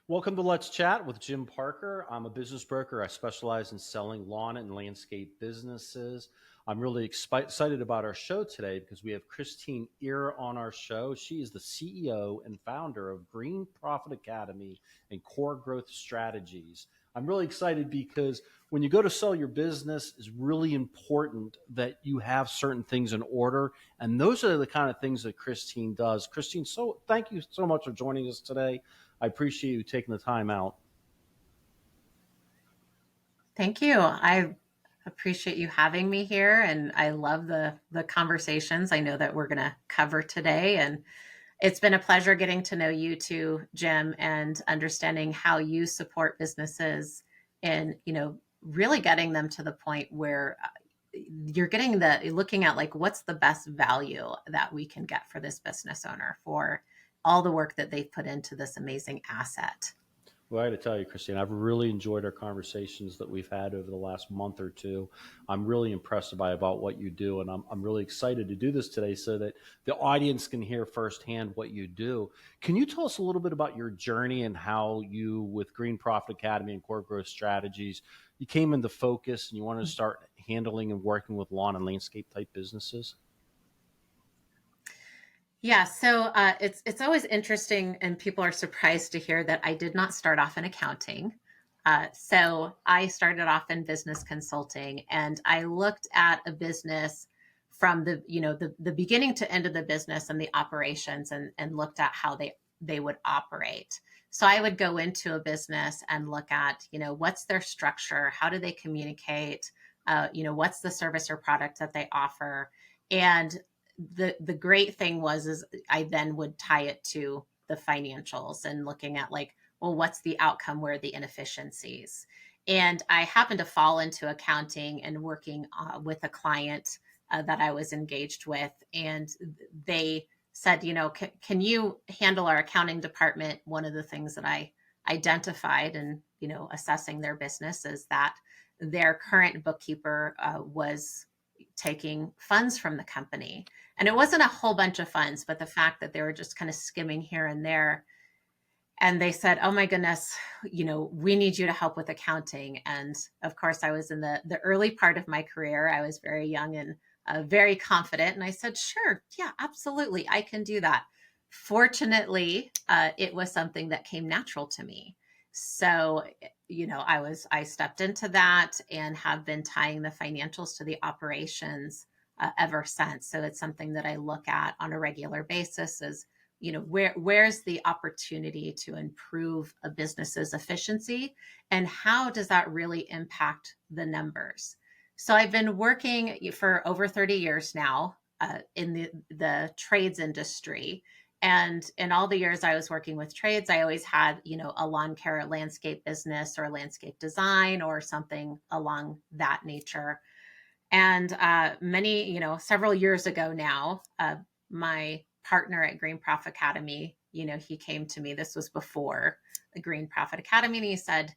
Welcome to Let's Chat with Jim Parker. I'm a business broker. I specialize in selling lawn and landscape businesses. I'm really excited about our show today because we have Christeen Era on our show. She is the CEO and founder of Green Profit Academy and Core Growth Strategies. I'm really excited because when you go to sell your business, it's really important that you have certain things in order. And those are the kind of things that Christeen does. Christeen, so thank you so much for joining us today. I appreciate you taking the time out. Thank you. I appreciate you having me here, and I love the conversations I know that we're going to cover today. And it's been a pleasure getting to know you too, Jim, and understanding how you support businesses and really getting them to the point where you're getting looking at like what's the best value that we can get for this business owner for all the work that they've put into this amazing asset. Well, I got to tell you, Christine, I've really enjoyed our conversations that we've had over the last month or two. I'm really impressed about what you do, and I'm really excited to do this today so that the audience can hear firsthand what you do. Can you tell us a little bit about your journey and how you, with Green Profit Academy and Core Growth Strategies, you came into focus and you wanted to start handling and working with lawn and landscape type businesses? Yeah, so it's always interesting, and people are surprised to hear that I did not start off in accounting. So I started off in business consulting, and I looked at a business from the beginning to end of the business and the operations, and looked at how they would operate. So I would go into a business and look at what's their structure, how do they communicate, what's the service or product that they offer, and the great thing was is I then would tie it to the financials and looking at like, well, what's the outcome? Where are the inefficiencies? And I happened to fall into accounting and working with a client that I was engaged with, and they said, can you handle our accounting department? One of the things that I identified and assessing their business is that their current bookkeeper was taking funds from the company. And it wasn't a whole bunch of funds, but the fact that they were just kind of skimming here and there. And they said, oh my goodness, we need you to help with accounting. And of course, I was in the early part of my career. I was very young and very confident. And I said, sure, yeah, absolutely, I can do that. Fortunately, it was something that came natural to me. So, I stepped into that and have been tying the financials to the operations ever since. So it's something that I look at on a regular basis is, where's the opportunity to improve a business's efficiency and how does that really impact the numbers? So I've been working for over 30 years now in the trades industry. And in all the years I was working with trades, I always had, a lawn care landscape business or landscape design or something along that nature. And several years ago now, my partner at Green Profit Academy, he came to me. This was before the Green Profit Academy. And he said,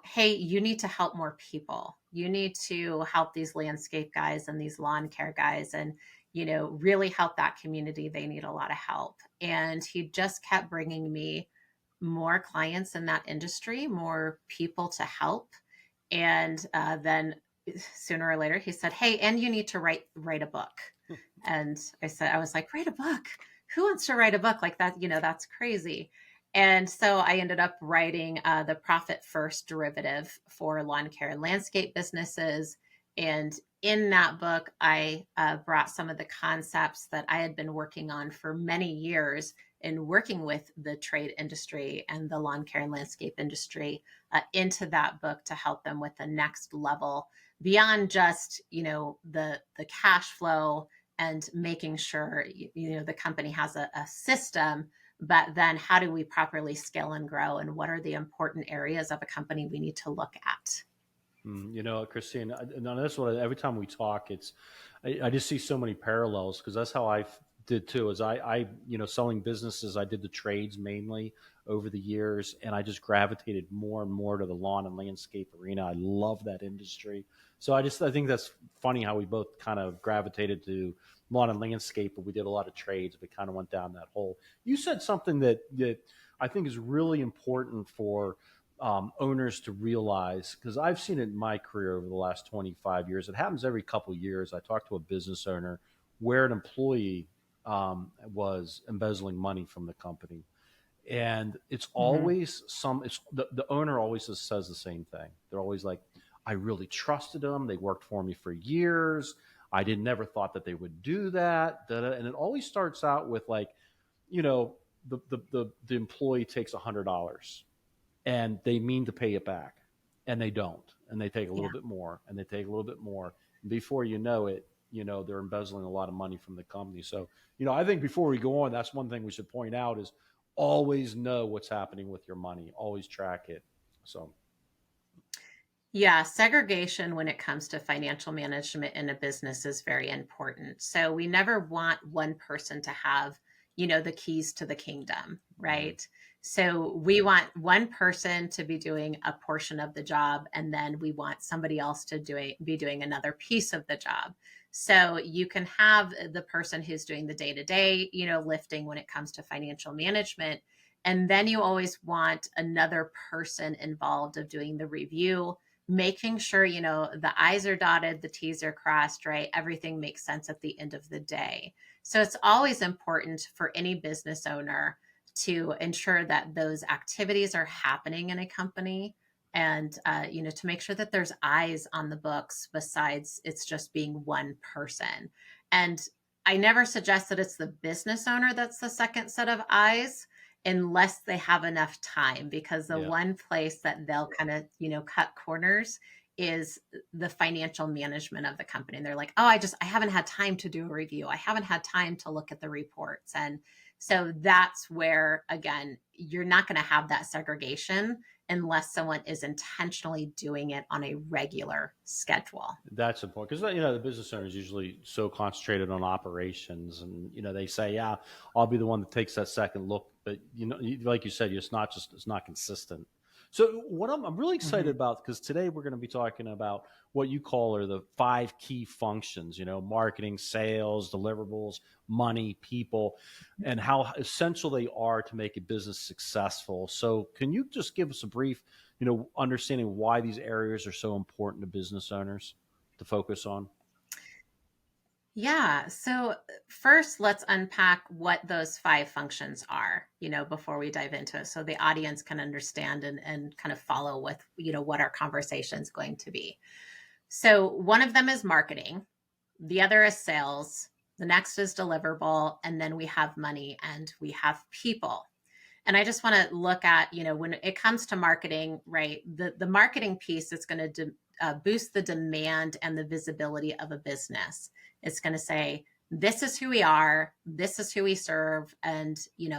hey, you need to help more people. You need to help these landscape guys and these lawn care guys and, really help that community. They need a lot of help. And he just kept bringing me more clients in that industry, more people to help. And then sooner or later he said, hey, and you need to write a book. And I was like, write a book? Who wants to write a book like that? That's crazy. And so I ended up writing the Profit First derivative for lawn care and landscape businesses. And in that book, I brought some of the concepts that I had been working on for many years in working with the trade industry and the lawn care and landscape industry into that book to help them with the next level beyond just, the cash flow and making sure, the company has a system, but then how do we properly scale and grow? And what are the important areas of a company we need to look at? Christine, that's what every time we talk, I just see so many parallels because that's how I did too. Is selling businesses, I did the trades mainly over the years, and I just gravitated more and more to the lawn and landscape arena. I love that industry, so I think that's funny how we both kind of gravitated to lawn and landscape, but we did a lot of trades. We kind of went down that hole. You said something that I think is really important for owners to realize, because I've seen it in my career over the last 25 years. It happens every couple of years. I talk to a business owner where an employee was embezzling money from the company. And it's Hmm. always it's the owner always just says the same thing. They're always like, I really trusted them. They worked for me for years. I didn't never thought that they would do that. Da, da. And it always starts out with like, you know, the employee takes $100 and they mean to pay it back and they don't. And they take a little Yeah. bit more and they take a little bit more. And before you know it, they're embezzling a lot of money from the company. So, I think before we go on, that's one thing we should point out is always know what's happening with your money. Always track it. So, Yeah, segregation when it comes to financial management in a business is very important. So we never want one person to have, the keys to the kingdom, mhm. right? So we want one person to be doing a portion of the job, and then we want somebody else to be doing another piece of the job. So you can have the person who's doing the day to day, lifting when it comes to financial management. And then you always want another person involved of doing the review, making sure the i's are dotted, the t's are crossed, right? Everything makes sense at the end of the day. So it's always important for any business owner to ensure that those activities are happening in a company, and to make sure that there's eyes on the books besides it's just being one person. And I never suggest that it's the business owner that's the second set of eyes, unless they have enough time, because the Yeah. one place that they'll kind of cut corners is the financial management of the company. And they're like, oh, I haven't had time to do a review, I haven't had time to look at the reports. And so that's where, again, you're not going to have that segregation unless someone is intentionally doing it on a regular schedule. That's important because the business owner is usually so concentrated on operations, and they say, "Yeah, I'll be the one that takes that second look." But like you said, it's not consistent. So what I'm really excited Mhm. about, because today we're going to be talking about what you call are the five key functions. Marketing, sales, deliverables, money, people, and how essential they are to make a business successful. So can you just give us a brief, understanding why these areas are so important to business owners to focus on? Yeah. So first, let's unpack what those five functions are, before we dive into it, so the audience can understand and kind of follow with, what our conversation is going to be. So one of them is marketing, the other is sales, the next is deliverable, and then we have money and we have people. And I just want to look at, when it comes to marketing, right? The marketing piece is going to boost the demand and the visibility of a business. It's going to say, this is who we are, this is who we serve, and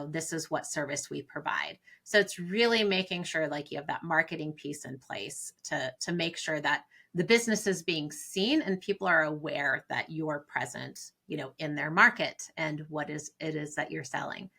this is what service we provide. So it's really making sure like you have that marketing piece in place to make sure that the business is being seen and people are aware that you're present, in their market and what it is that you're selling.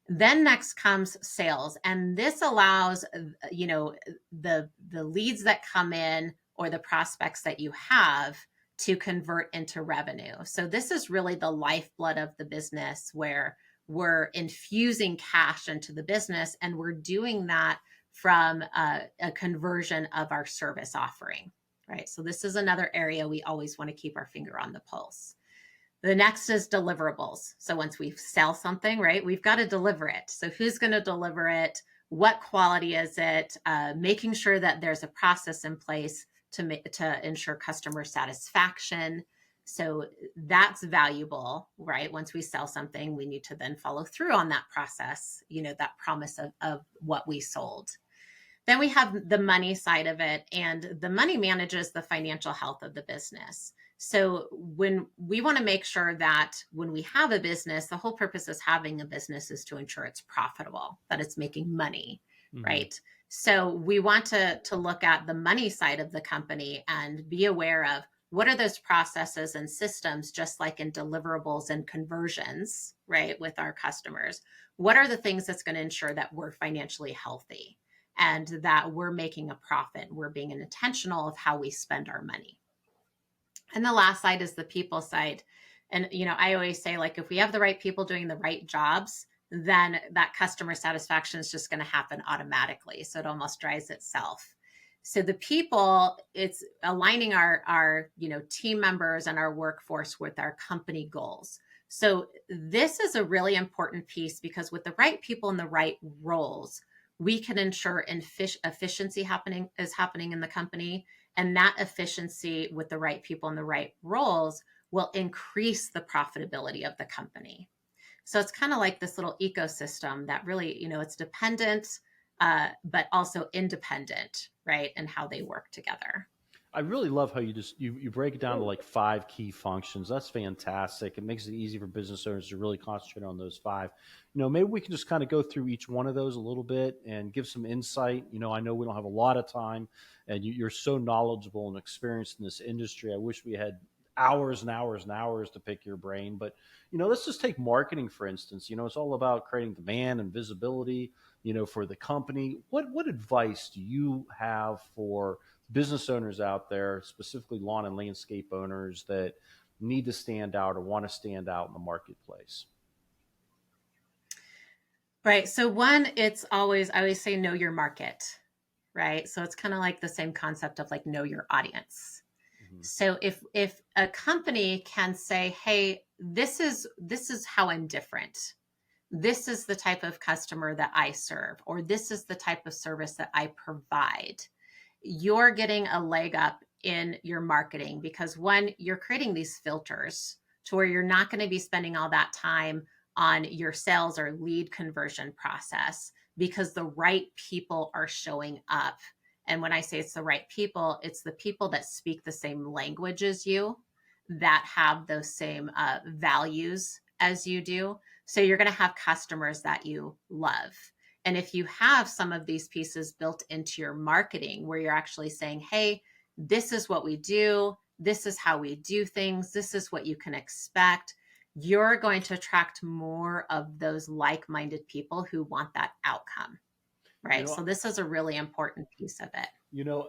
Then next comes sales, and this allows the leads that come in or the prospects that you have to convert into revenue. So this is really the lifeblood of the business, where we're infusing cash into the business, and we're doing that from a conversion of our service offering, right? So this is another area we always want to keep our finger on the pulse. The next is deliverables. So once we sell something, right, we've got to deliver it. So who's going to deliver it? What quality is it? Making sure that there's a process in place to ensure customer satisfaction. So that's valuable, right? Once we sell something, we need to then follow through on that process, that promise of what we sold. Then we have the money side of it, and the money manages the financial health of the business. So when we want to make sure that when we have a business, the whole purpose of having a business is to ensure it's profitable, that it's making money, Hmm. right? So we want to look at the money side of the company and be aware of what are those processes and systems, just like in deliverables and conversions, right, with our customers. What are the things that's going to ensure that we're financially healthy and that we're making a profit? We're being intentional of how we spend our money. And the last side is the people side. And, I always say, like, if we have the right people doing the right jobs, then that customer satisfaction is just going to happen automatically. So it almost drives itself. So the people, it's aligning our team members and our workforce with our company goals. So this is a really important piece, because with the right people in the right roles, we can ensure efficiency is happening in the company, and that efficiency with the right people in the right roles will increase the profitability of the company. So it's kind of like this little ecosystem that really, it's dependent, but also independent, right? And how they work together. I really love how you break it down to like five key functions. That's fantastic. It makes it easy for business owners to really concentrate on those five. Maybe we can just kind of go through each one of those a little bit and give some insight. I know we don't have a lot of time, and you're so knowledgeable and experienced in this industry. I wish we had hours and hours and hours to pick your brain. But let's just take marketing for instance. It's all about creating demand and visibility. For the company. What advice do you have for business owners out there, specifically lawn and landscape owners that need to stand out or want to stand out in the marketplace? Right. So one, I always say know your market, right? So it's kind of like the same concept of like know your audience. Mhm. So if a company can say, hey, this is how I'm different. This is the type of customer that I serve, or this is the type of service that I provide. You're getting a leg up in your marketing, because one, you're creating these filters to where you're not going to be spending all that time on your sales or lead conversion process, because the right people are showing up. And when I say it's the right people, it's the people that speak the same language as you, that have those same values as you do. So you're going to have customers that you love. And if you have some of these pieces built into your marketing, where you're actually saying, hey, this is what we do, this is how we do things, this is what you can expect, you're going to attract more of those like-minded people who want that outcome, You right? know, So this is a really important piece of it.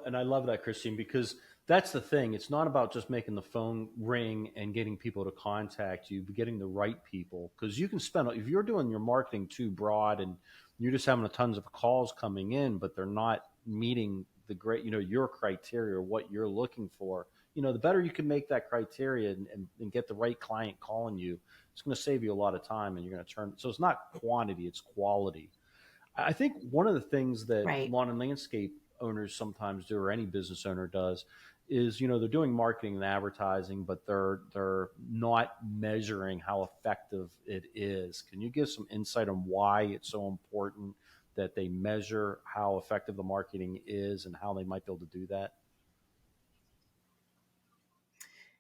and I love that, Christine, because that's the thing. It's not about just making the phone ring and getting people to contact you, but getting the right people. Because you can spend, if you're doing your marketing too broad and you're just having tons of calls coming in, but they're not meeting your criteria or what you're looking for, the better you can make that criteria and get the right client calling you, it's going to save you a lot of time and you're going to turn. So it's not quantity, it's quality. I think one of the things that Right. lawn and landscape owners sometimes do, or any business owner does, is they're doing marketing and advertising, but they're not measuring how effective it is. Can you give some insight on why it's so important that they measure how effective the marketing is and how they might be able to do that?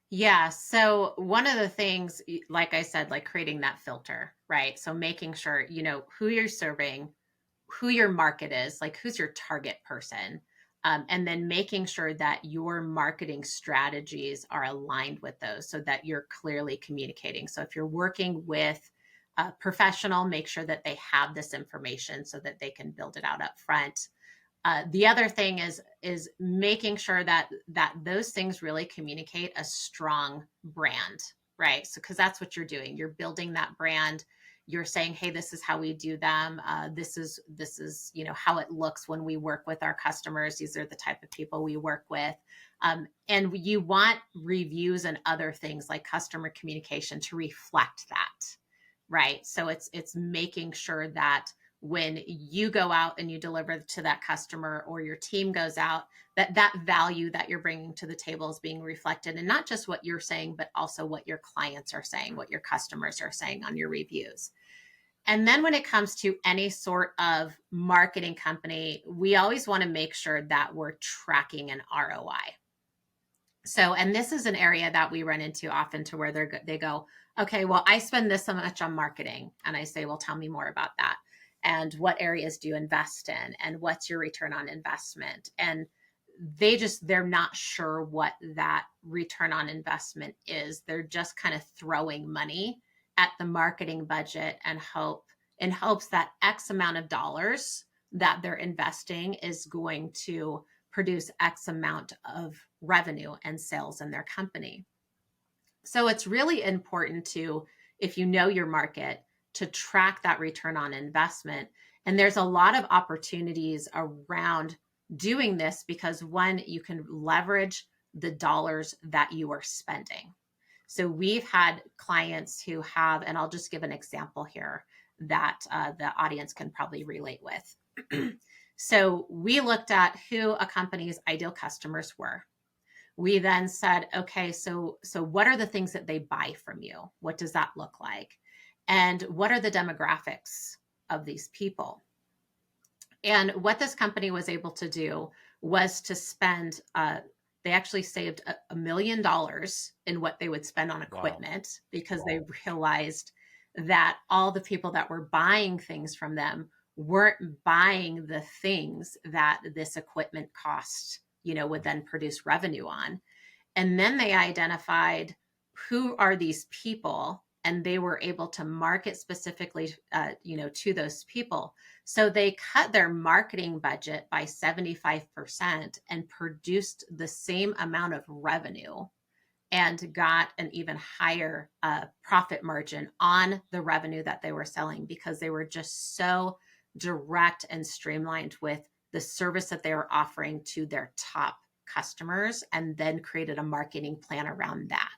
Yeah. So one of the things, like I said, like creating that filter, right? So making sure you know who you're serving, who your market is, like who's your target person, and then making sure that your marketing strategies are aligned with those, so that you're clearly communicating. So if you're working with a professional, make sure that they have this information so that they can build it out up front. The other thing is making sure that those things really communicate a strong brand, right? So because that's what you're doing, you're building that brand. You're saying, hey, this is how we do them. This is how it looks when we work with our customers. These are the type of people we work with. And you want reviews and other things like customer communication to reflect that, right? So it's making sure that when you go out and you deliver to that customer, or your team goes out, that value that you're bringing to the table is being reflected, and not just what you're saying, but also what your clients are saying, what your customers are saying on your reviews. And then when it comes to any sort of marketing company, we always want to make sure that we're tracking an ROI. So, and this is an area that we run into often, to where they go, okay, well, I spend this so much on marketing. And I say, well, tell me more about that. And what areas do you invest in? And what's your return on investment? And they're not sure what that return on investment is. They're just kind of throwing money at the marketing budget and in hopes that X amount of dollars that they're investing is going to produce X amount of revenue and sales in their company. So it's really important to, if you know your market, to track that return on investment. And there's a lot of opportunities around doing this because one, you can leverage the dollars that you are spending. So we've had clients who have, and I'll just give an example here that the audience can probably relate with. So we looked at who a company's ideal customers were. We then said, okay, so what are the things that they buy from you? What does that look like? And what are the demographics of these people? And what this company was able to do was to spend, they actually saved $1 million in what they would spend on Wow. equipment because they realized that all the people that were buying things from them weren't buying the things that this equipment cost, would then produce revenue on. And then they identified who are these people, and they were able to market specifically, to those people. So they cut their marketing budget by 75% and produced the same amount of revenue and got an even higher profit margin on the revenue that they were selling because they were just so direct and streamlined with the service that they were offering to their top customers, and then created a marketing plan around that.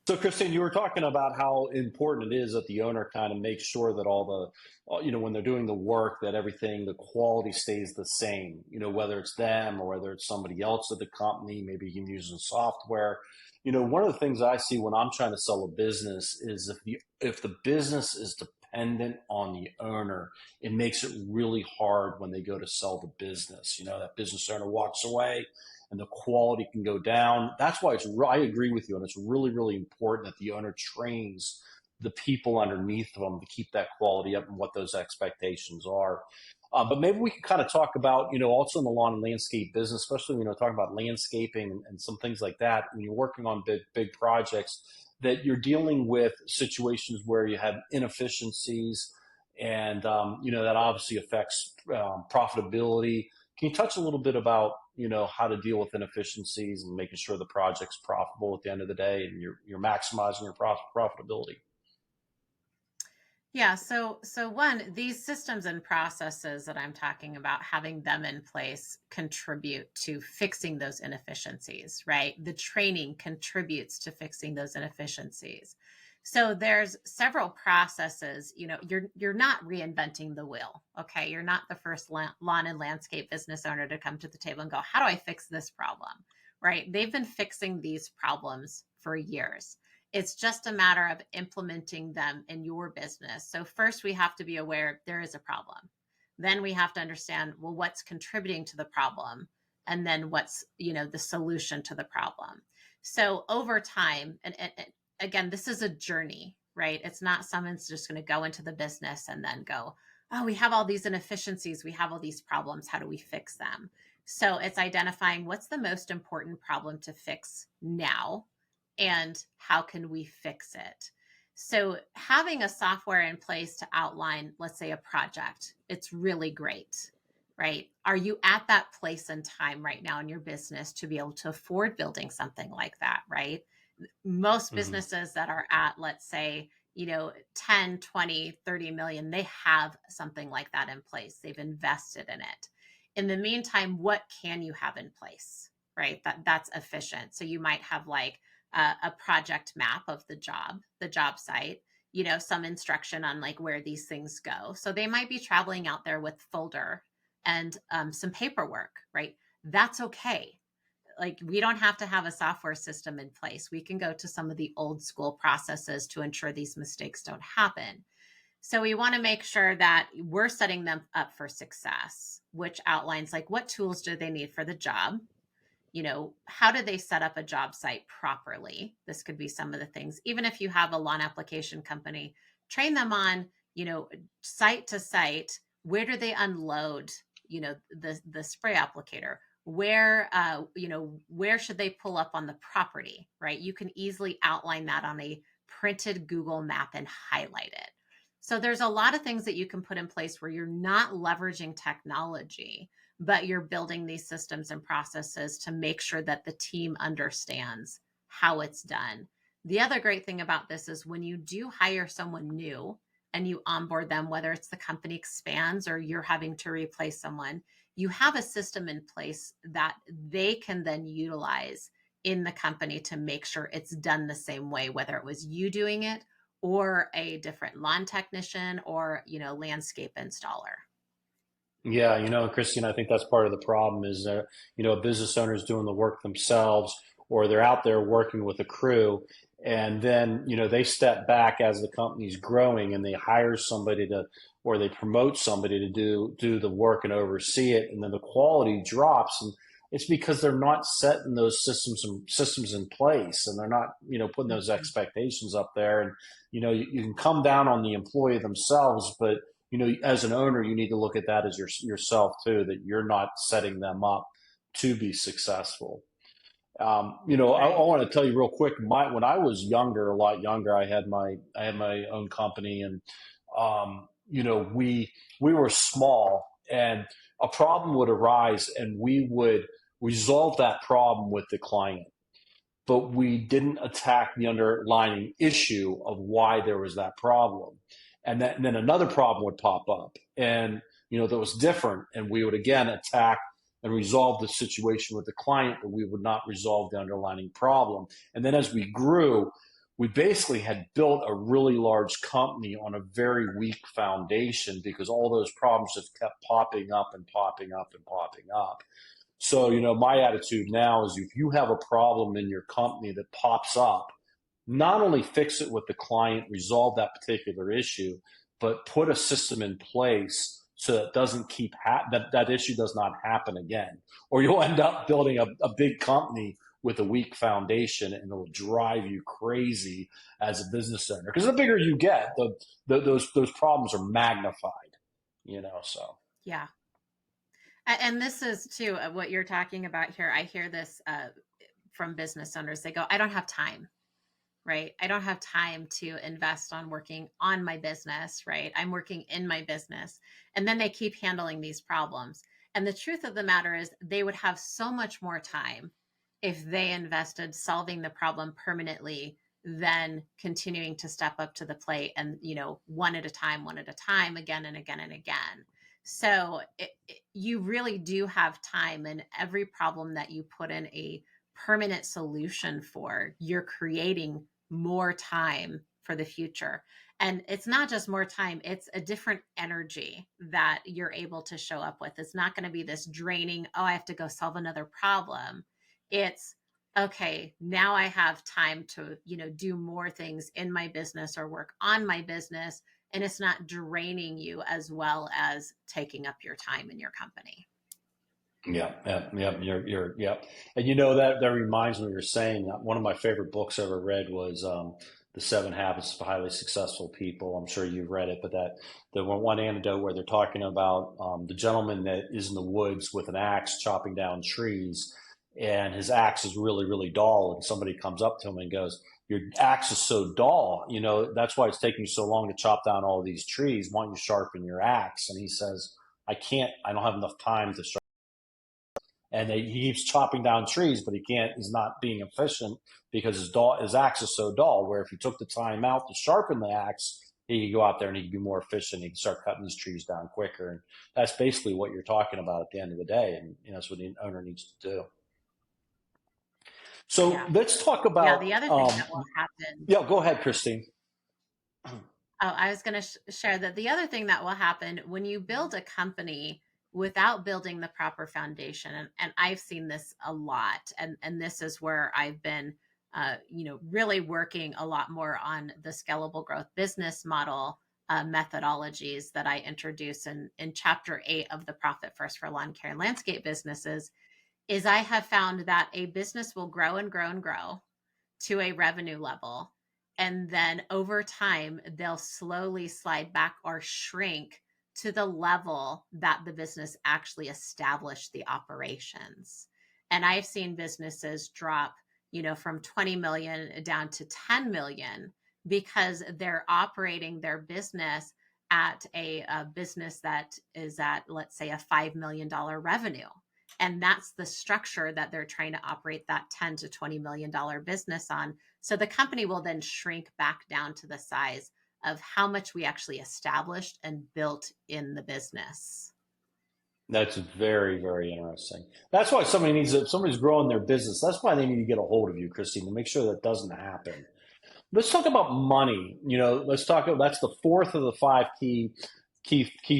So, Christine, you were talking about how important it is that the owner kind of makes sure that all when they're doing the work, that everything, the quality stays the same, whether it's them or whether it's somebody else at the company, maybe you can use some software. One of the things I see when I'm trying to sell a business is if the business is dependent on the owner, it makes it really hard when they go to sell the business. That business owner walks away and the quality can go down. That's why I agree with you, and it's really, really important that the owner trains the people underneath them to keep that quality up and what those expectations are. But maybe we can kind of talk about, also in the lawn and landscape business, especially, talking about landscaping and some things like that. When you're working on big projects, that you're dealing with situations where you have inefficiencies, and that obviously affects profitability. Can you touch a little bit about how to deal with inefficiencies and making sure the project's profitable at the end of the day, and you're maximizing your profitability? Yeah, so one, these systems and processes that I'm talking about, having them in place contribute to fixing those inefficiencies, right? The training contributes to fixing those inefficiencies. So there's several processes, you're not reinventing the wheel, okay? You're not the first lawn and landscape business owner to come to the table and go, how do I fix this problem? Right? They've been fixing these problems for years. It's just a matter of implementing them in your business. So first we have to be aware there is a problem. Then we have to understand, well, what's contributing to the problem? And then what's, the solution to the problem. So over time, and again, this is a journey, right? It's not someone's just going to go into the business and then go, oh, we have all these inefficiencies. We have all these problems. How do we fix them? So it's identifying what's the most important problem to fix now, and how can we fix it? So having a software in place to outline, let's say, a project, it's really great, right? Are you at that place and time right now in your business to be able to afford building something like that, right? Most Hmm. businesses that are at, let's say, 10, 20, 30 million, they have something like that in place. They've invested in it. In the meantime, what can you have in place, right? That's efficient. So you might have like a project map of the job site, some instruction on like where these things go. So they might be traveling out there with folder and some paperwork, right? That's okay. Like, we don't have to have a software system in place. We can go to some of the old school processes to ensure these mistakes don't happen. So we want to make sure that we're setting them up for success, which outlines like what tools do they need for the job? How do they set up a job site properly? This could be some of the things. Even if you have a lawn application company, train them on, site to site, where do they unload, the spray applicator? Where should they pull up on the property, right? You can easily outline that on a printed Google map and highlight it. So there's a lot of things that you can put in place where you're not leveraging technology, but you're building these systems and processes to make sure that the team understands how it's done. The other great thing about this is when you do hire someone new, and you onboard them, whether it's the company expands or you're having to replace someone, you have a system in place that they can then utilize in the company to make sure it's done the same way, whether it was you doing it or a different lawn technician or, landscape installer. Yeah, Christine, I think that's part of the problem is that, a business owner is doing the work themselves or they're out there working with a crew. And then, they step back as the company's growing and they hire somebody to, or they promote somebody to do the work and oversee it. And then the quality drops. And it's because they're not setting those systems in place and they're not, putting those Mhm. expectations up there. And, you can come down on the employee themselves, but as an owner, you need to look at that as yourself too, that you're not setting them up to be successful. I Right. want to tell you real quick. When I was younger, a lot younger, I had my own company, and we were small, and a problem would arise, and we would resolve that problem with the client, but we didn't attack the underlying issue of why there was that problem. And then another problem would pop up and that was different. And we would again attack and resolve the situation with the client, but we would not resolve the underlying problem. And then as we grew, we basically had built a really large company on a very weak foundation because all those problems just kept popping up and popping up and popping up. So, my attitude now is if you have a problem in your company that pops up, not only fix it with the client, resolve that particular issue, but put a system in place so that doesn't that issue does not happen again. Or you'll end up building a big company with a weak foundation and it'll drive you crazy as a business owner. Because the bigger you get, those problems are magnified, so. Yeah. And this is too what you're talking about here. I hear this from business owners. They go, I don't have time, right? I don't have time to invest on working on my business, right? I'm working in my business. And then they keep handling these problems. And the truth of the matter is, they would have so much more time if they invested solving the problem permanently than continuing to step up to the plate and, one at a time, again and again and again. So you really do have time, and every problem that you put in a permanent solution for, you're creating more time for the future. And it's not just more time, it's a different energy that you're able to show up with. It's not going to be this draining, oh, I have to go solve another problem. It's okay, now I have time to, do more things in my business or work on my business. And it's not draining you as well as taking up your time in your company. Yeah, yeah, yeah, yeah. And that reminds me, you're saying one of my favorite books I ever read was The Seven Habits of Highly Successful People. I'm sure you've read it, but the one anecdote where they're talking about the gentleman that is in the woods with an axe chopping down trees, and his axe is really, really dull, and somebody comes up to him and goes, "Your axe is so dull, that's why it's taking you so long to chop down all these trees. Why don't you sharpen your axe?" And he says, "I can't. I don't have enough time to sharpen." And he keeps chopping down trees, but he can't. He's not being efficient because his axe is so dull. Where if he took the time out to sharpen the axe, he could go out there and he could be more efficient. He could start cutting these trees down quicker, and that's basically what you're talking about at the end of the day. And that's what the owner needs to do. So Yeah. let's talk Yeah. The about. other thing that will happen. Yeah, go ahead, Christine. Oh, I was going to share that the other thing that will happen when you build a company without building the proper foundation, and I've seen this a lot, and this is where I've been, really working a lot more on the scalable growth business model methodologies that I introduce in chapter 8 of the Profit First for Lawn Care and Landscape Businesses. Is I have found that a business will grow and grow and grow to a revenue level. And then over time, they'll slowly slide back or shrink to the level that the business actually established the operations. And I've seen businesses drop, from 20 million down to 10 million because they're operating their business at a business that is at, let's say, a $5 million revenue. And that's the structure that they're trying to operate that 10 to $20 million business on. So the company will then shrink back down to the size of how much we actually established and built in the business. That's very, very interesting. That's why if somebody's growing their business, that's why they need to get a hold of you, Christine, to make sure that doesn't happen. Let's talk about money. Let's talk about that's the fourth of the five key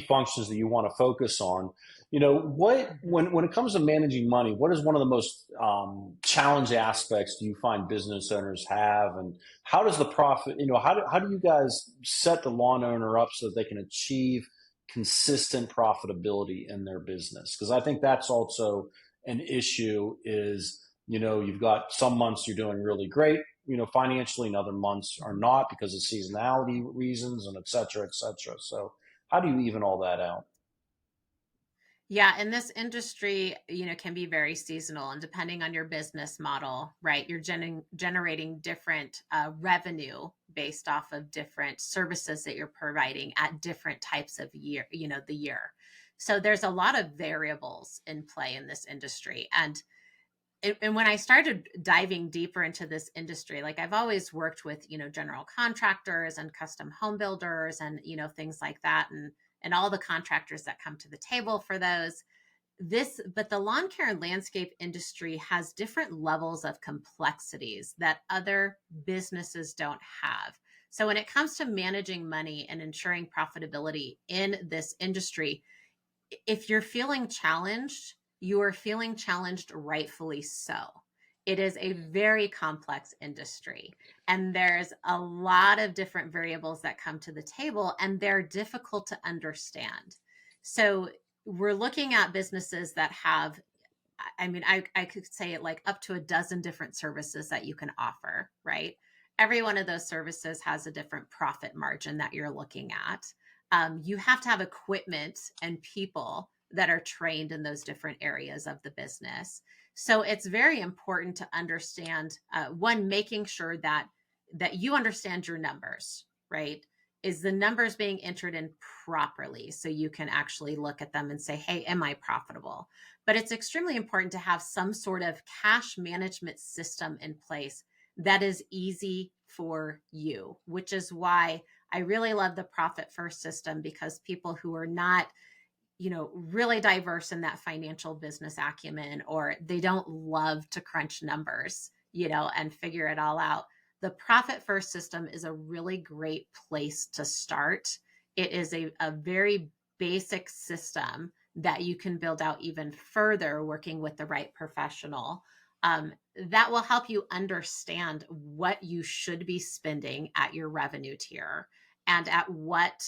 functions that you want to focus on. What when it comes to managing money, what is one of the most challenge aspects do you find business owners have, and how does the profit? How do you guys set the lawn owner up so that they can achieve consistent profitability in their business? Because I think that's also an issue. You've got some months you're doing really great, financially, and other months are not because of seasonality reasons and et cetera, et cetera. So how do you even all that out? Yeah, and this industry, can be very seasonal, and depending on your business model, right? You're generating different revenue based off of different services that you're providing at different types of year, the year. So there's a lot of variables in play in this industry. And when I started diving deeper into this industry, like I've always worked with, general contractors and custom home builders and, things like that. And all the contractors that come to the table for those. But the lawn care and landscape industry has different levels of complexities that other businesses don't have. So when it comes to managing money and ensuring profitability in this industry, if you're feeling challenged, you are feeling challenged rightfully so. It is a very complex industry, and there's a lot of different variables that come to the table, and they're difficult to understand. So we're looking at businesses that have, I mean, I could say it like up to a dozen different services that you can offer, right? Every one of those services has a different profit margin that you're looking at. You have to have equipment and people that are trained in those different areas of the business. So it's very important to understand, one, making sure that you understand your numbers, right? Is the numbers being entered in properly so you can actually look at them and say, hey, am I profitable? But it's extremely important to have some sort of cash management system in place that is easy for you, which is why I really love the profit first system, because people who are not, really diverse in that financial business acumen, or they don't love to crunch numbers, and figure it all out. The profit first system is a really great place to start. It is a very basic system that you can build out even further working with the right professional. That will help you understand what you should be spending at your revenue tier and at what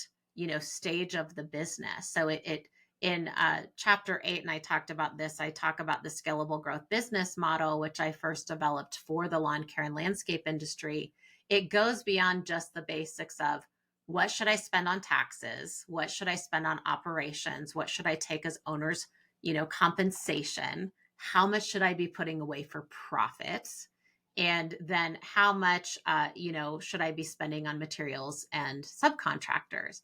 stage of the business. So it in chapter 8, and I talk about the scalable growth business model, which I first developed for the lawn care and landscape industry. It goes beyond just the basics of what should I spend on taxes, what should I spend on operations, what should I take as owners compensation, how much should I be putting away for profits, and then how much should I be spending on materials and subcontractors.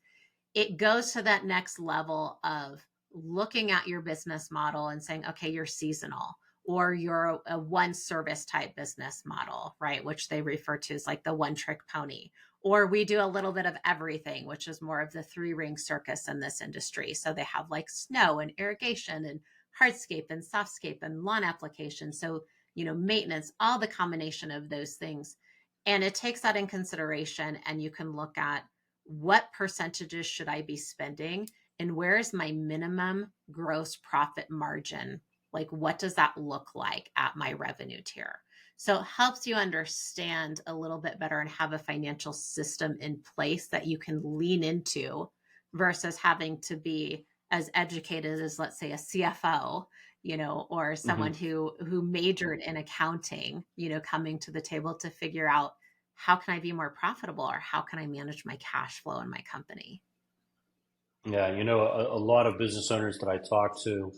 It goes to that next level of looking at your business model and saying, okay, you're seasonal, or you're a one service type business model, right? Which they refer to as like the one trick pony. Or we do a little bit of everything, which is more of the three ring circus in this industry. So they have like snow and irrigation and hardscape and softscape and lawn application. So, maintenance, all the combination of those things. And it takes that in consideration, and you can look at what percentages should I be spending, and where is my minimum gross profit margin? Like, what does that look like at my revenue tier? So it helps you understand a little bit better and have a financial system in place that you can lean into versus having to be as educated as, let's say, a CFO, or someone Hmm. who majored in accounting, coming to the table to figure out how can I be more profitable, or how can I manage my cash flow in my company? Yeah, a lot of business owners that I talk to,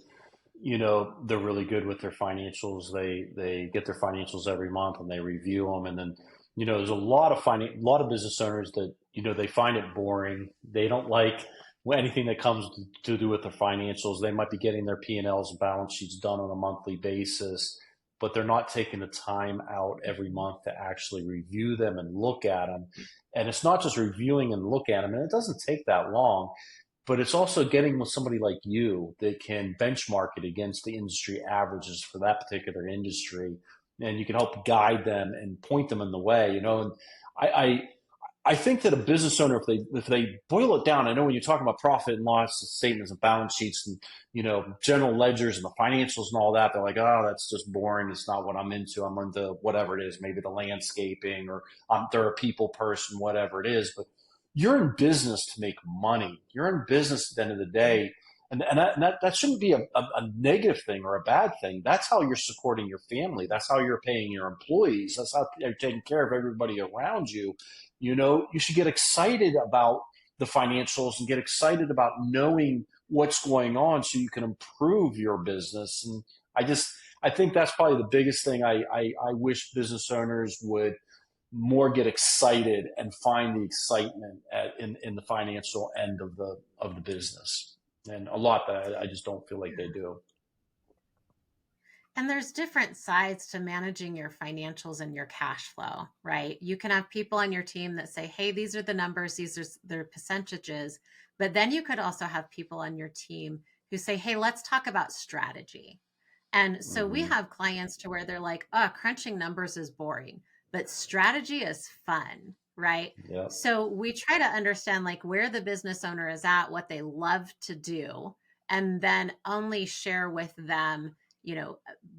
they're really good with their financials. They get their financials every month and they review them, and then there's a lot of business owners that they find it boring. They don't like anything that comes to do with their financials. They might be getting their P&Ls and balance sheets done on a monthly basis, but they're not taking the time out every month to actually review them and look at them. And it's not just reviewing and look at them, and it doesn't take that long, but it's also getting with somebody like you that can benchmark it against the industry averages for that particular industry, and you can help guide them and point them in the way. And I, I I think that a business owner, if they boil it down, I know when you're talking about profit and loss statements and balance sheets and general ledgers and the financials and all that, they're like, oh, that's just boring. It's not what I'm into. I'm into whatever it is, maybe the landscaping, or they're a people person, whatever it is. But you're in business to make money. You're in business at the end of the day. And that shouldn't be a negative thing or a bad thing. That's how you're supporting your family. That's how you're paying your employees. That's how you're taking care of everybody around you. You should get excited about the financials and get excited about knowing what's going on so you can improve your business. And I think that's probably the biggest thing. I wish business owners would more get excited and find the excitement in the financial end of the business. And a lot that I just don't feel like they do. And there's different sides to managing your financials and your cash flow, right? You can have people on your team that say, hey, these are the numbers, these are their percentages. But then you could also have people on your team who say, hey, let's talk about strategy. And so we Hmm. have clients to where they're like, oh, crunching numbers is boring, but strategy is fun, right? Yep. So we try to understand like where the business owner is at, what they love to do, and then only share with them,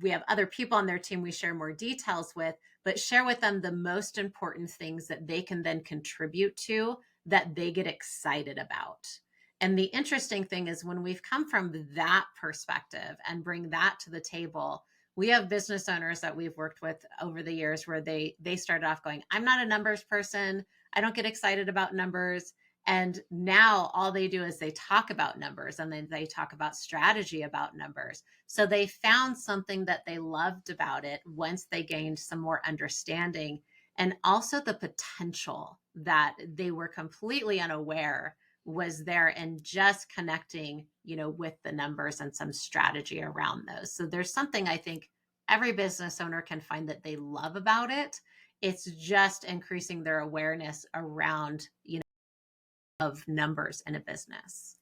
we have other people on their team we share more details with, but share with them the most important things that they can then contribute to, that they get excited about. And the interesting thing is when we've come from that perspective and bring that to the table, we have business owners that we've worked with over the years where they started off going, I'm not a numbers person. I don't get excited about numbers. And now all they do is they talk about numbers, and then they talk about strategy about numbers. So they found something that they loved about it once they gained some more understanding, and also the potential that they were completely unaware was there, and just connecting, with the numbers and some strategy around those. So there's something I think every business owner can find that they love about it. It's just increasing their awareness around, of numbers in a business.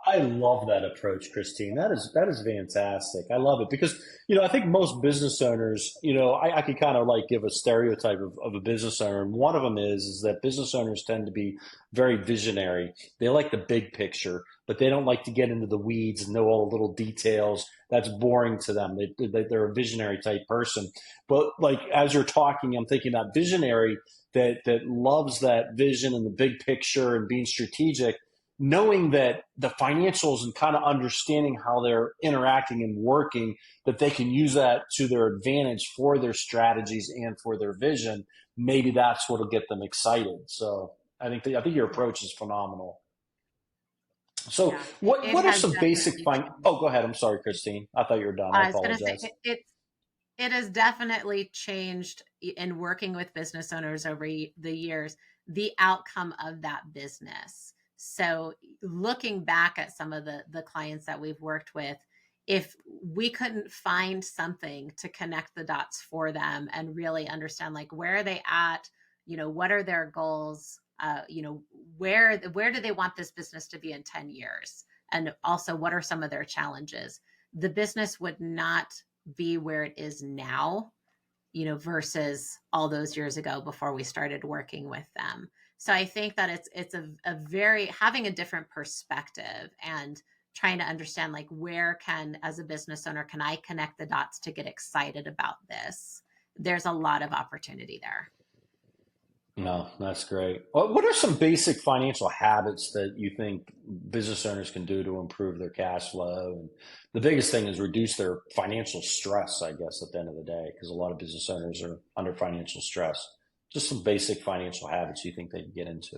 I love that approach, Christine. That is fantastic. I love it because I think most business owners, I could kind of like give a stereotype of a business owner, and one of them is that business owners tend to be very visionary. They like the big picture, but they don't like to get into the weeds and know all the little details. That's boring to them. They're a visionary type person. But like as you're talking, I'm thinking that visionary that loves that vision and the big picture and being strategic, knowing that the financials and kind of understanding how they're interacting and working, that they can use that to their advantage for their strategies and for their vision. Maybe that's what'll get them excited. So I think your Yeah. approach is phenomenal. So Yeah. what It are has some basic definitely fine? changed. Oh, go ahead. I'm sorry, Christine. I thought you were done. I I was going to say apologize. it has definitely changed in working with business owners over the years, the outcome of that business. So looking back at some of the clients that we've worked with, if we couldn't find something to connect the dots for them and really understand like where are they at, what are their goals, where do they want this business to be in 10 years, and also what are some of their challenges, the business would not be where it is now, versus all those years ago before we started working with them. So I think that it's a very having a different perspective and trying to understand like where can, as a business owner, can I connect the dots to get excited about this? There's a lot of opportunity there. No, that's great. What are some basic financial habits that you think business owners can do to improve their cash flow? And the biggest thing is reduce their financial stress, I guess, at the end of the day, because a lot of business owners are under financial stress. Just some basic financial habits you think they can get into.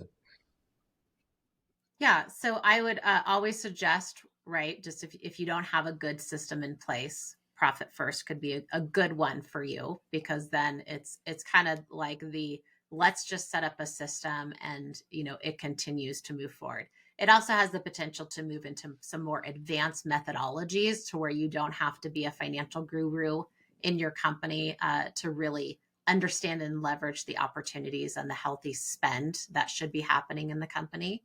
Yeah, so I would always suggest, right, just if you don't have a good system in place, profit first could be a good one for you, because then it's kind of like the let's just set up a system, and it continues to move forward. It also has the potential to move into some more advanced methodologies to where you don't have to be a financial guru in your company to really understand and leverage the opportunities and the healthy spend that should be happening in the company.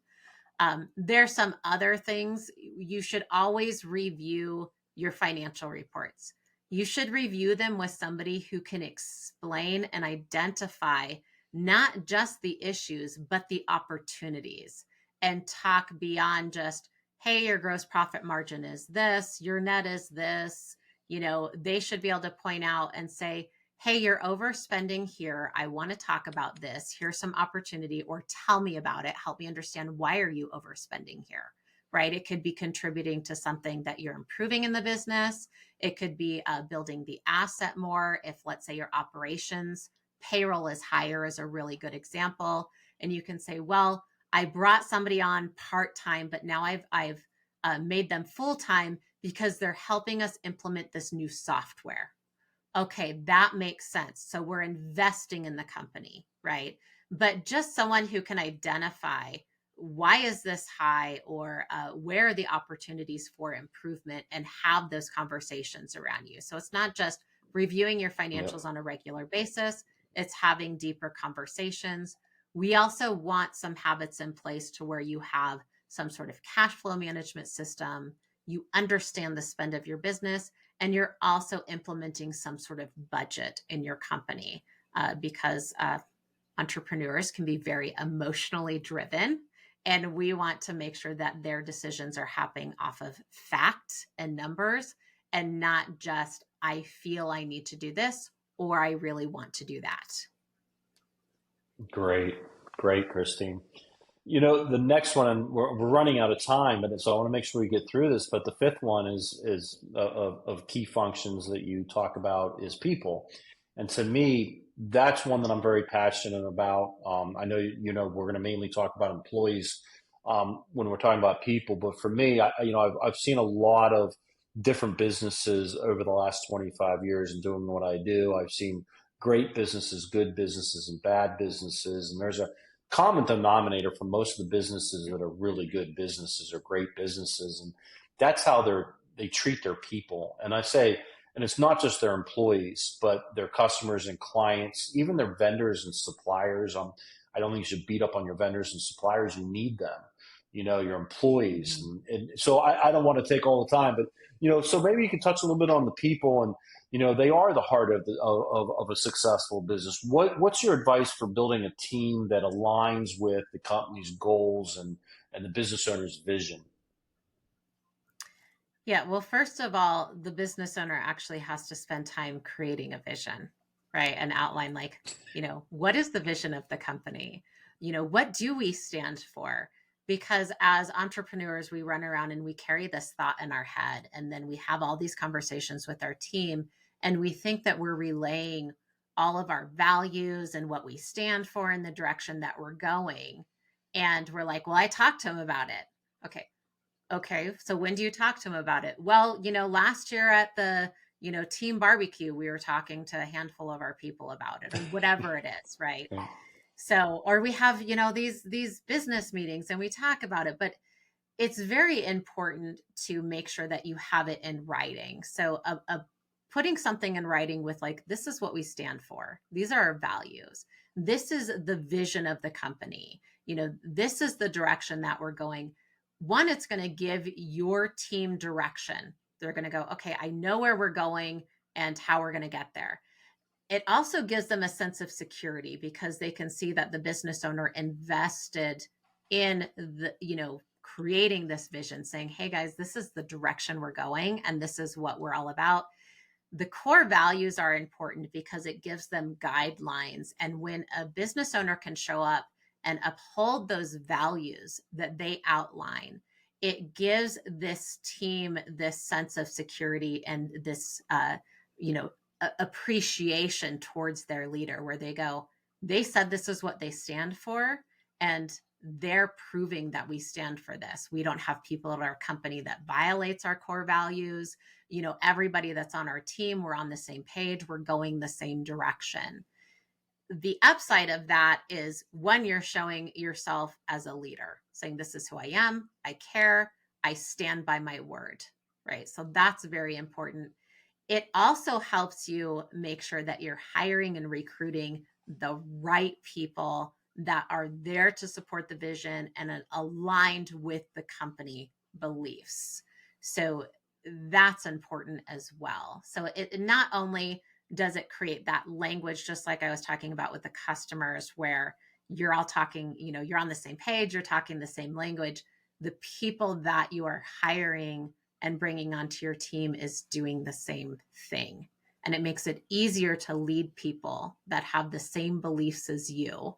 There's some other things. You should always review your financial reports. You should review them with somebody who can explain and identify not just the issues, but the opportunities, and talk beyond just, hey, your gross profit margin is this, your net is this. They should be able to point out and say, hey, you're overspending here. I want to talk about this. Here's some opportunity, or tell me about it. Help me understand, why are you overspending here, right? It could be contributing to something that you're improving in the business. It could be building the asset more. If, let's say, your operations payroll is higher, is a really good example. And you can say, well, I brought somebody on part-time, but now I've made them full-time because they're helping us implement this new software. Okay, that makes sense. So we're investing in the company, right? But just someone who can identify, why is this high, or where are the opportunities for improvement, and have those conversations around you. So it's not just reviewing your financials on a regular basis, it's having deeper conversations. We also want some habits in place to where you have some sort of cash flow management system, you understand the spend of your business, and you're also implementing some sort of budget in your company, because entrepreneurs can be very emotionally driven. And we want to make sure that their decisions are happening off of fact and numbers, and not just, I feel I need to do this, or I really want to do that. Great, great, Christine. The next one, and we're running out of time, but so I want to make sure we get through this. But the fifth one is of key functions that you talk about is people, and to me, that's one that I'm very passionate about. I know we're going to mainly talk about employees when we're talking about people, but for me, I've seen a lot of different businesses over the last 25 years in doing what I do. I've seen great businesses, good businesses, and bad businesses, and there's a common denominator for most of the businesses that are really good businesses or great businesses, and that's how they treat their people. And I say, and it's not just their employees, but their customers and clients, even their vendors and suppliers. I don't think you should beat up on your vendors and suppliers. You need them, your employees. Mhm. And so I don't want to take all the time, but so maybe you can touch a little bit on the people, and they are the heart of a successful business. What's your advice for building a team that aligns with the company's goals and the business owner's vision? Yeah, well, first of all, the business owner actually has to spend time creating a vision, right? And outline, like, what is the vision of the company? What do we stand for? Because as entrepreneurs, we run around and we carry this thought in our head, and then we have all these conversations with our team, and we think that we're relaying all of our values and what we stand for in the direction that we're going. And we're like, well, I talked to him about it. Okay, so when do you talk to him about it? Well, last year at the, team barbecue, we were talking to a handful of our people about it, or whatever it is, right? Okay. So, or we have, these business meetings and we talk about it, but it's very important to make sure that you have it in writing. So, putting something in writing with, like, this is what we stand for. These are our values. This is the vision of the company. This is the direction that we're going. One, it's going to give your team direction. They're going to go, okay, I know where we're going and how we're going to get there. It also gives them a sense of security, because they can see that the business owner invested in creating this vision, saying, hey guys, this is the direction we're going and this is what we're all about. The core values are important because it gives them guidelines. And when a business owner can show up and uphold those values that they outline, it gives this team this sense of security and this, appreciation towards their leader, where they go, they said this is what they stand for, and they're proving that we stand for this. We don't have people at our company that violates our core values. Everybody that's on our team, we're on the same page, we're going the same direction. The upside of that is, when you're showing yourself as a leader, saying, this is who I am, I care, I stand by my word, right? So that's very important. It also helps you make sure that you're hiring and recruiting the right people that are there to support the vision and aligned with the company beliefs. So that's important as well. So it not only does it create that language, just like I was talking about with the customers, where you're all talking, you're on the same page, you're talking the same language. The people that you are hiring and bringing onto your team is doing the same thing. And it makes it easier to lead people that have the same beliefs as you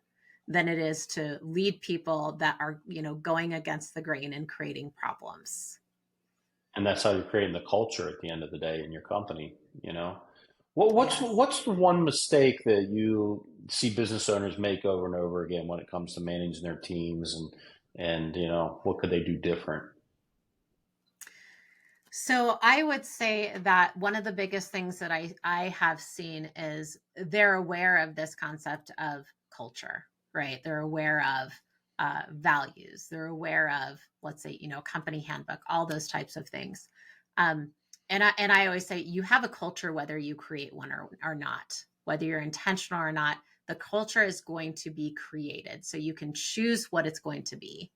than it is to lead people that are, going against the grain and creating problems. And that's how you're creating the culture at the end of the day in your company, you know? What's Yes. what's the one mistake that you see business owners make over and over again when it comes to managing their teams, and what could they do different? So I would say that one of the biggest things that I have seen is they're aware of this concept of culture, right? They're aware of values. They're aware of, let's say, company handbook, all those types of things. Um, and I always say you have a culture whether you create one or not, whether you're intentional or not. The culture is going to be created, so you can choose what it's going to be,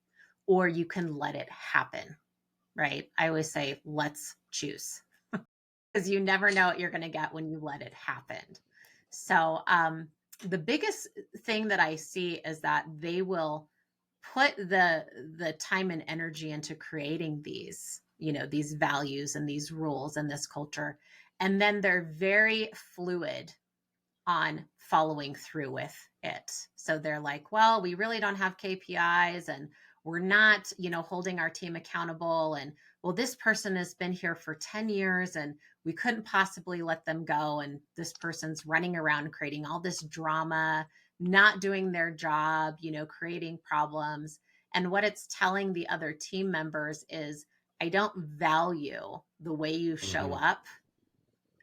or you can let it happen, right? I always say, let's choose, because you never know what you're going to get when you let it happen. So, the biggest thing that I see is that they will put the time and energy into creating these values and these rules and this culture, and then they're very fluid on following through with it. So they're like, well, we really don't have KPIs, and we're not, holding our team accountable. And well, this person has been here for 10 years and we couldn't possibly let them go. And this person's running around creating all this drama, not doing their job, creating problems. And what it's telling the other team members is, I don't value the way you show Hmm. up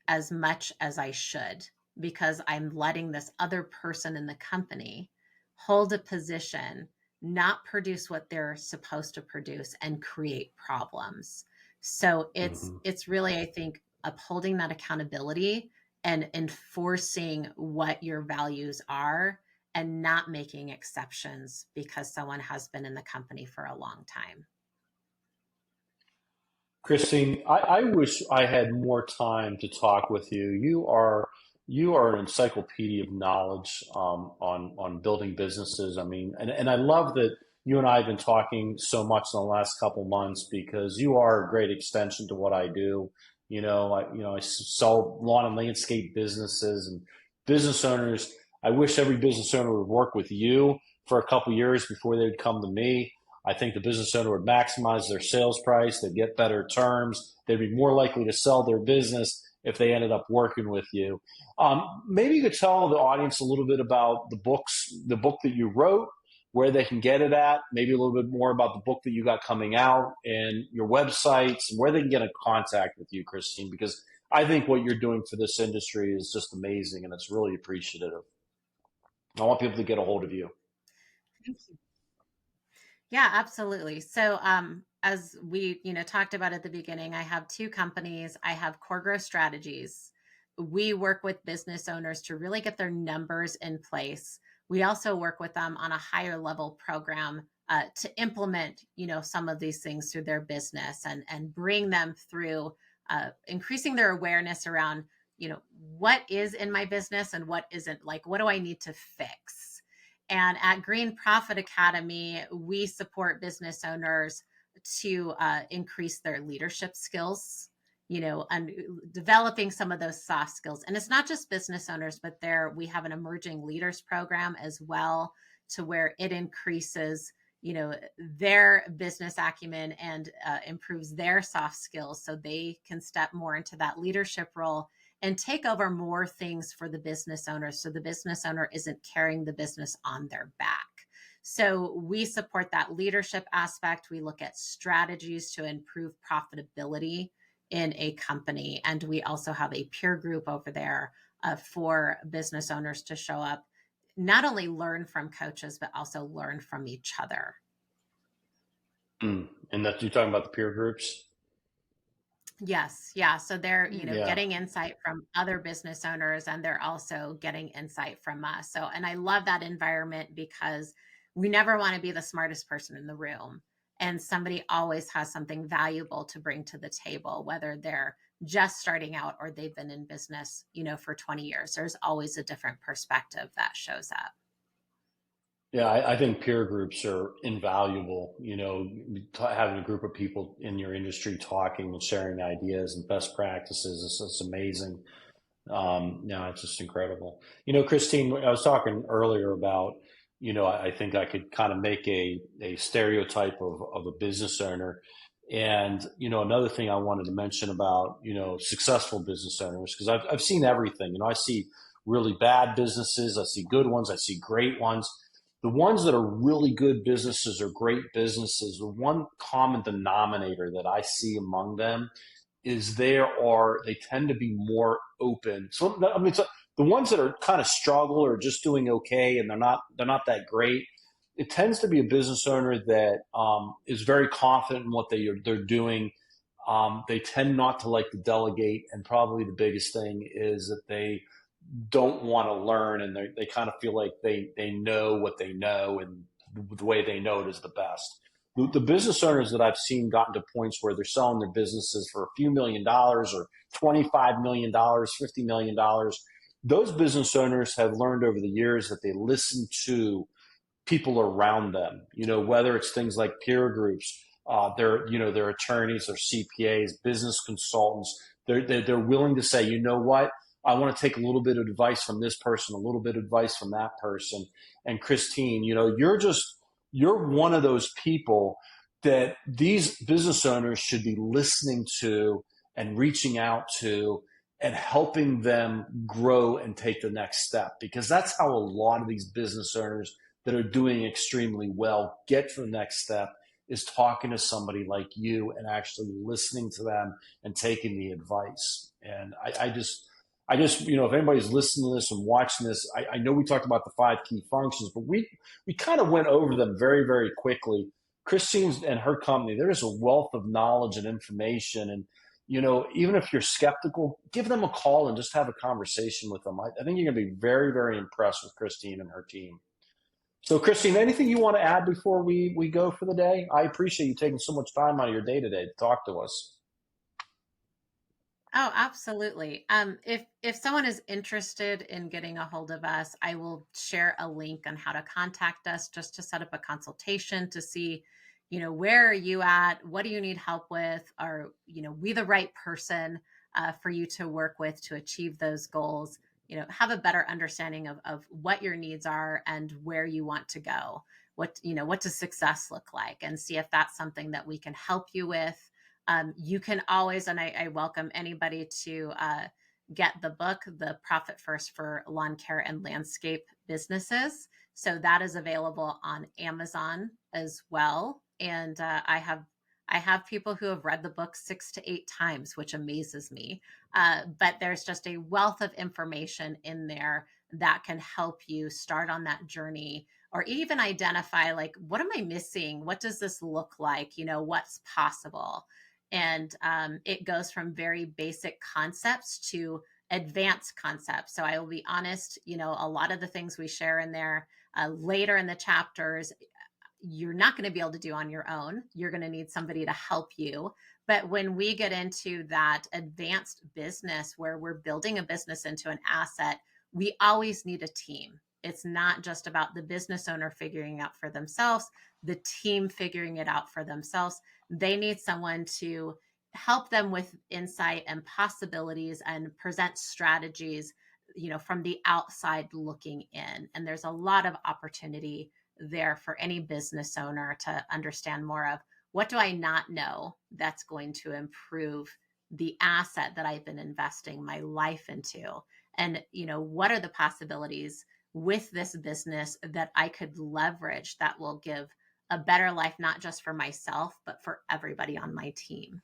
as much as I should, because I'm letting this other person in the company hold a position, not produce what they're supposed to produce, and create problems. So it's Hmm. it's really, I think, upholding that accountability and enforcing what your values are, and not making exceptions because someone has been in the company for a long time. Christine, I wish I had more time to talk with you. You are an encyclopedia of knowledge, on building businesses. I mean, and I love that you and I have been talking so much in the last couple months, because you are a great extension to what I do. I sell lawn and landscape businesses and business owners. I wish every business owner would work with you for a couple years before they'd come to me. I think the business owner would maximize their sales price, they'd get better terms, they'd be more likely to sell their business if they ended up working with you. Maybe you could tell the audience a little bit about the book that you wrote, where they can get it at, maybe a little bit more about the book that you got coming out, and your websites, and where they can get in contact with you, Christine, because I think what you're doing for this industry is just amazing, and it's really appreciative. I want people to get a hold of you. Thank you. Yeah, absolutely. So, as we, talked about at the beginning, I have two companies. I have Core Growth Strategies. We work with business owners to really get their numbers in place. We also work with them on a higher level program to implement, some of these things through their business, and bring them through increasing their awareness around, what is in my business and what isn't. Like, what do I need to fix? And at Green Profit Academy, we support business owners to increase their leadership skills, and developing some of those soft skills. And it's not just business owners, but we have an emerging leaders program as well, to where it increases, their business acumen, and improves their soft skills so they can step more into that leadership role and take over more things for the business owner, so the business owner isn't carrying the business on their back. So we support that leadership aspect. We look at strategies to improve profitability in a company. And we also have a peer group over there for business owners to show up, not only learn from coaches, but also learn from each other. And that you're talking about the peer groups. Yes, yeah. So they're, Yeah. getting insight from other business owners and they're also getting insight from us. So, and I love that environment because we never want to be the smartest person in the room. And somebody always has something valuable to bring to the table, whether they're just starting out or they've been in business, for 20 years. There's always a different perspective that shows up. Yeah, I think peer groups are invaluable. Having a group of people in your industry talking and sharing ideas and best practices is amazing. No, it's just incredible. Christine, I was talking earlier about, I think I could kind of make a stereotype of a business owner. And, another thing I wanted to mention about, successful business owners, because I've seen everything. I see really bad businesses, I see good ones, I see great ones. The ones that are really good businesses or great businesses, the one common denominator that I see among them is they tend to be more open. So I mean, the ones that are kind of struggle or just doing okay and they're not that great. It tends to be a business owner that is very confident in what they're doing. They tend not to like to delegate, and probably the biggest thing is that they don't want to learn, and they kind of feel like they know what they know, and the way they know it is the best. The business owners that I've seen gotten to points where they're selling their businesses for a few $1 million or $25 million, $50 million. Those business owners have learned over the years that they listen to people around them. Whether it's things like peer groups, their attorneys, their CPAs, business consultants. They're willing to say, you know what, I want to take a little bit of advice from this person, a little bit of advice from that person. And Christine, you're one of those people that these business owners should be listening to and reaching out to and helping them grow and take the next step, because that's how a lot of these business owners that are doing extremely well get to the next step, is talking to somebody like you and actually listening to them and taking the advice. And I just, if anybody's listening to this and watching this, I know we talked about the five key functions, but we kind of went over them very, very quickly. Christine and her company, there is a wealth of knowledge and information. And, even if you're skeptical, give them a call and just have a conversation with them. I think you're going to be very, very impressed with Christine and her team. So, Christine, anything you want to add before we go for the day? I appreciate you taking so much time out of your day today to talk to us. Oh, absolutely. If someone is interested in getting a hold of us, I will share a link on how to contact us just to set up a consultation to see, where are you at? What do you need help with? Are, we the right person for you to work with to achieve those goals? Have a better understanding of what your needs are and where you want to go. What does success look like? And see if that's something that we can help you with. You can always, and I welcome anybody to get the book, The Profit First for Lawn Care and Landscape Businesses. So that is available on Amazon as well. And I have people who have read the book 6 to 8 times, which amazes me. But there's just a wealth of information in there that can help you start on that journey, or even identify, like, what am I missing? What does this look like? What's possible? And it goes from very basic concepts to advanced concepts. So I will be honest, a lot of the things we share in there later in the chapters, you're not going to be able to do on your own. You're going to need somebody to help you. But when we get into that advanced business where we're building a business into an asset, we always need a team. It's not just about the business owner figuring out for themselves, the team figuring it out for themselves. They need someone to help them with insight and possibilities and present strategies, from the outside looking in. And there's a lot of opportunity there for any business owner to understand more of, what do I not know that's going to improve the asset that I've been investing my life into? And, what are the possibilities with this business that I could leverage that will give a better life, not just for myself, but for everybody on my team?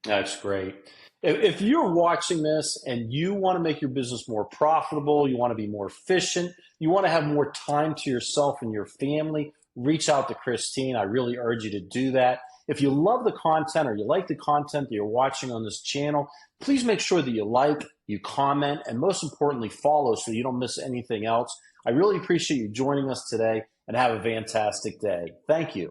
That's great. If you're watching this and you want to make your business more profitable, you want to be more efficient, you want to have more time to yourself and your family, reach out to Christine. I really urge you to do that. If you love the content or you like the content that you're watching on this channel, please make sure that you like, you comment, and most importantly, follow so you don't miss anything else. I really appreciate you joining us today and have a fantastic day. Thank you.